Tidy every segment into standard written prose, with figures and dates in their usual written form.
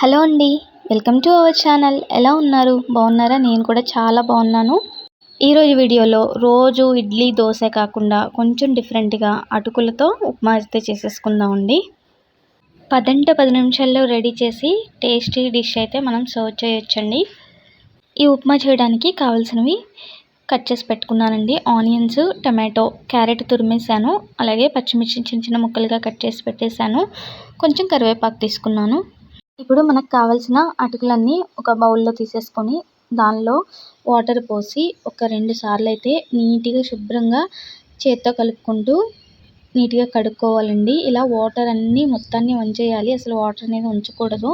Hello అండి, welcome to our channel. ఎలా ఉన్నారు? బాగున్నారా? నేను కూడా చాలా బాగున్నాను. ఈరోజు వీడియోలో రోజు ఇడ్లీ దోశ కాకుండా కొంచెం డిఫరెంట్గా అటుకులతో ఉప్మా అయితే చేసేసుకుందామండి. 10 నిమిషాల్లో రెడీ చేసి టేస్టీ డిష్ అయితే మనం సర్వ్ చేయొచ్చండి. ఈ ఉప్మా చేయడానికి కావాల్సినవి కట్ చేసి పెట్టుకున్నానండి. ఆనియన్స్, టమాటో, క్యారెట్ తురిమేసాను. అలాగే పచ్చిమిర్చి చిన్న చిన్న ముక్కలుగా కట్ చేసి పెట్టేశాను. కొంచెం కరివేపాకు తీసుకున్నాను. ఇప్పుడు మనకు కావాల్సిన అటుకులన్నీ ఒక బౌల్లో తీసేసుకొని దానిలో వాటర్ పోసి ఒక 2 సార్లు అయితే నీట్గా శుభ్రంగా చేత్తో కలుపుకుంటూ నీట్గా కడుక్కోవాలండి. ఇలా వాటర్ అన్నీ మొత్తాన్ని వంచేయాలి. అసలు వాటర్ అనేది ఉంచకూడదు.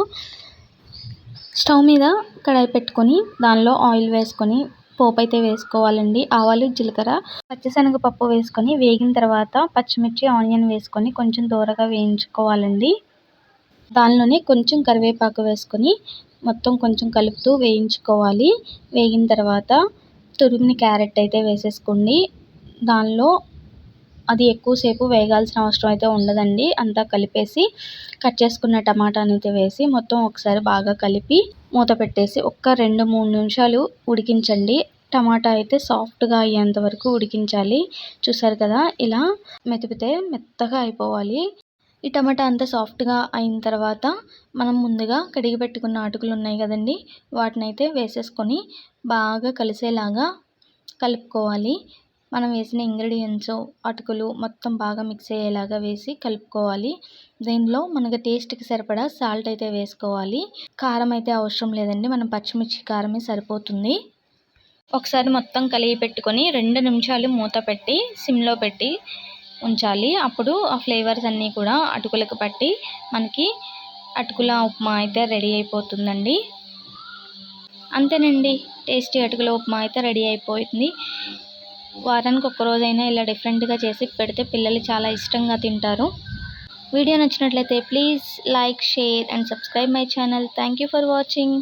స్టవ్ మీద కడాయి పెట్టుకొని దానిలో ఆయిల్ వేసుకొని పోపు అయితే వేసుకోవాలండి. ఆవాలు, జీలకర్ర, పచ్చిశనగపప్పు వేసుకొని వేగిన తర్వాత పచ్చిమిర్చి, ఆనియన్ వేసుకొని కొంచెం దూరగా వేయించుకోవాలండి. దానిలోనే కొంచెం కరివేపాకు వేసుకొని మొత్తం కొంచెం కలుపుతూ వేయించుకోవాలి. వేగిన తర్వాత తురిమిన క్యారెట్ అయితే వేసేసుకోండి. దానిలో అది ఎక్కువసేపు వేగాల్సిన అవసరం అయితే ఉండదండి. అంతా కలిపేసి కట్ చేసుకున్న టమాటాని అయితే వేసి మొత్తం ఒకసారి బాగా కలిపి మూత పెట్టేసి ఒక్క 2-3 నిమిషాలు ఉడికించండి. టమాటా అయితే సాఫ్ట్గా అయ్యేంత వరకు ఉడికించాలి. చూసారు కదా, ఇలా మెతిపితే మెత్తగా అయిపోవాలి. ఈ టమాటా అంతా సాఫ్ట్గా అయిన తర్వాత మనం ముందుగా కడిగి పెట్టుకున్న అటుకులు ఉన్నాయి కదండి, వాటిని అయితే వేసేసుకొని బాగా కలిసేలాగా కలుపుకోవాలి. మనం వేసిన ఇంగ్రీడియంట్స్ అటుకులు మొత్తం బాగా మిక్స్ అయ్యేలాగా వేసి కలుపుకోవాలి. దీనిలో మనకు టేస్ట్కి సరిపడా సాల్ట్ అయితే వేసుకోవాలి. కారం అయితే అవసరం లేదండి, మనం పచ్చిమిర్చి కారమే సరిపోతుంది. ఒకసారి మొత్తం కలిగి పెట్టుకొని 2 నిమిషాలు మూత పెట్టి సిమ్లో పెట్టి ఉంచాలి. అప్పుడు ఆ ఫ్లేవర్స్ అన్నీ కూడా అటుకులకు పట్టి మనకి అటుకుల ఉప్మా అయితే రెడీ అయిపోతుందండి. అంతేనండి, టేస్టీ అటుకుల ఉప్మా అయితే రెడీ అయిపోయింది. వారానికి ఒక్కరోజైనా ఇలా డిఫరెంట్గా చేసి పెడితే పిల్లలు చాలా ఇష్టంగా తింటారు. వీడియో నచ్చినట్లయితే please like, share and subscribe my channel. Thank you for watching.